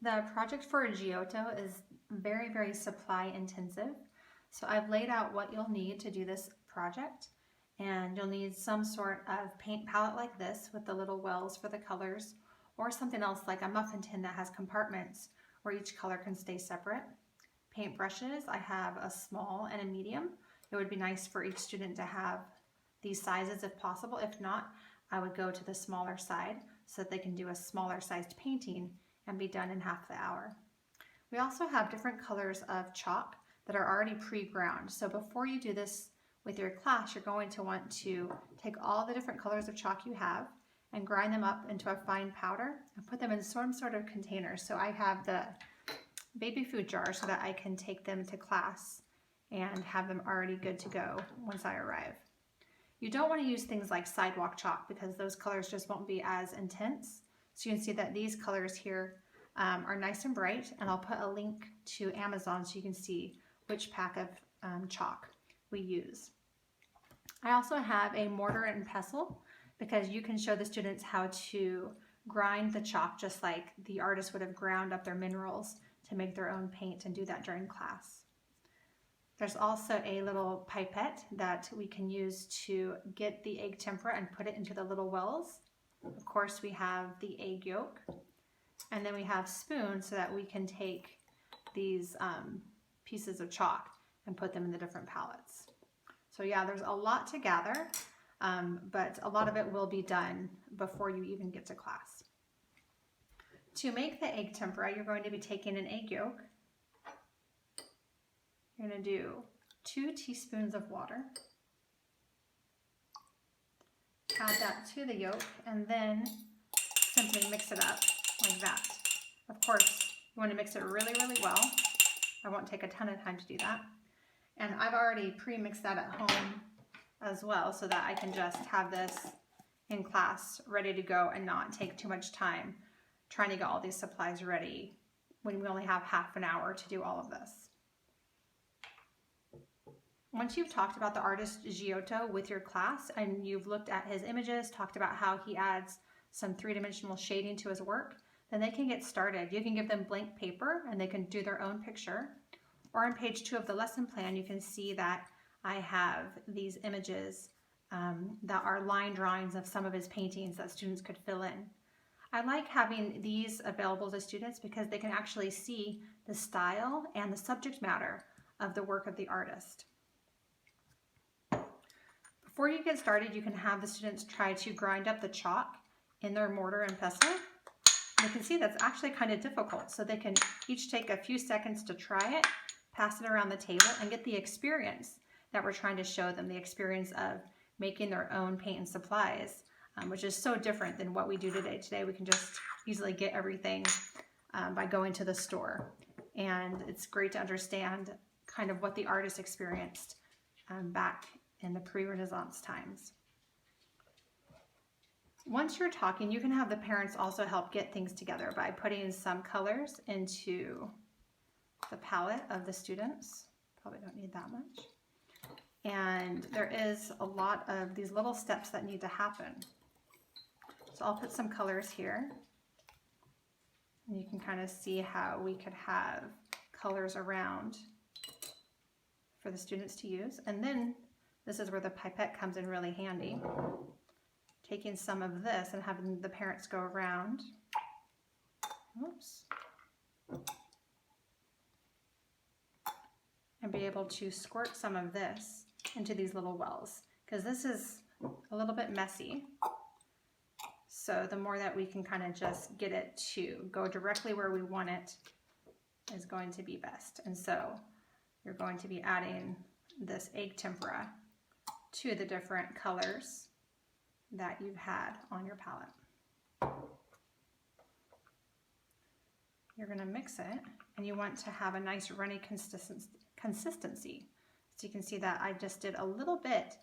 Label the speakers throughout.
Speaker 1: The project for Giotto is very supply intensive. So I've laid out what you'll need to do this project, and you'll need some sort of paint palette like this with the little wells for the colors, or something else like a muffin tin that has compartments where each color can stay separate. Paint brushes, I have a small and a medium. It would be nice for each student to have these sizes if possible. If not, I would go to the smaller side so that they can do a smaller sized painting and be done in half the hour. We also have different colors of chalk that are already pre-ground. So before you do this with your class, you're going to want to take all the different colors of chalk you have and grind them up into a fine powder and put them in some sort of container. So I have the baby food jar so that I can take them to class and have them already good to go once I arrive. You don't want to use things like sidewalk chalk because those colors just won't be as intense. So you can see that these colors here are nice and bright, and I'll put a link to Amazon so you can see which pack of chalk we use. I also have a mortar and pestle because you can show the students how to grind the chalk just like the artist would have ground up their minerals to make their own paint, and do that during class. There's also a little pipette that we can use to get the egg tempera and put it into the little wells. Of course, we have the egg yolk, and then we have spoons so that we can take these pieces of chalk and put them in the different palettes. So yeah, there's a lot to gather, but a lot of it will be done before you even get to class. To make the egg tempera, you're going to be taking an egg yolk. You're going to do 2 teaspoons of water. Add that to the yolk, and then simply mix it up like that. Of course, you want to mix it really well. I won't take a ton of time to do that. And I've already pre-mixed that at home as well so that I can just have this in class ready to go and not take too much time trying to get all these supplies ready when we only have half an hour to do all of this. Once you've talked about the artist Giotto with your class and you've looked at his images, talked about how he adds some three-dimensional shading to his work, then they can get started. You can give them blank paper and they can do their own picture. Or on page 2 of the lesson plan, you can see that I have these images that are line drawings of some of his paintings that students could fill in. I like having these available to students because they can actually see the style and the subject matter of the work of the artist. Before you get started, you can have the students try to grind up the chalk in their mortar and pestle. You can see that's actually kind of difficult, so they can each take a few seconds to try it, pass it around the table, and get the experience that we're trying to show them, the experience of making their own paint and supplies, which is so different than what we do today. Today we can just easily get everything by going to the store. And it's great to understand kind of what the artist experienced back in the pre-Renaissance times. Once you're talking, you can have the parents also help get things together by putting some colors into the palette of the students. Probably don't need that much. And there is a lot of these little steps that need to happen. So I'll put some colors here. And you can kind of see how we could have colors around for the students to use. And then this is where the pipette comes in really handy. Taking some of this and having the parents go around. Oops. And be able to squirt some of this into these little wells, because this is a little bit messy. So the more that we can kind of just get it to go directly where we want it is going to be best. And so you're going to be adding this egg tempera to the different colors that you've had on your palette. You're going to mix it, and you want to have a nice runny consistency. So you can see that I just did a little bit,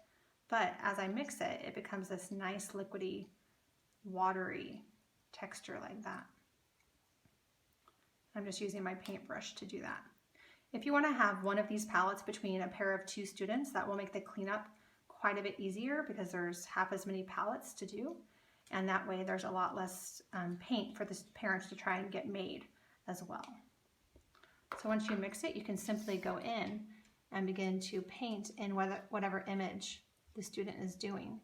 Speaker 1: but as I mix it, it becomes this nice liquidy, watery texture like that. I'm just using my paintbrush to do that. If you want to have one of these palettes between a pair of 2 students, that will make the cleanup quite a bit easier because there's half as many palettes to do, and that way there's a lot less paint for the parents to try and get made as well. So once you mix it, you can simply go in and begin to paint in whatever image the student is doing.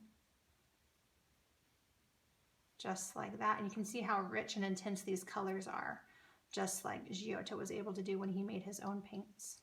Speaker 1: Just like that. And you can see how rich and intense these colors are, just like Giotto was able to do when he made his own paints.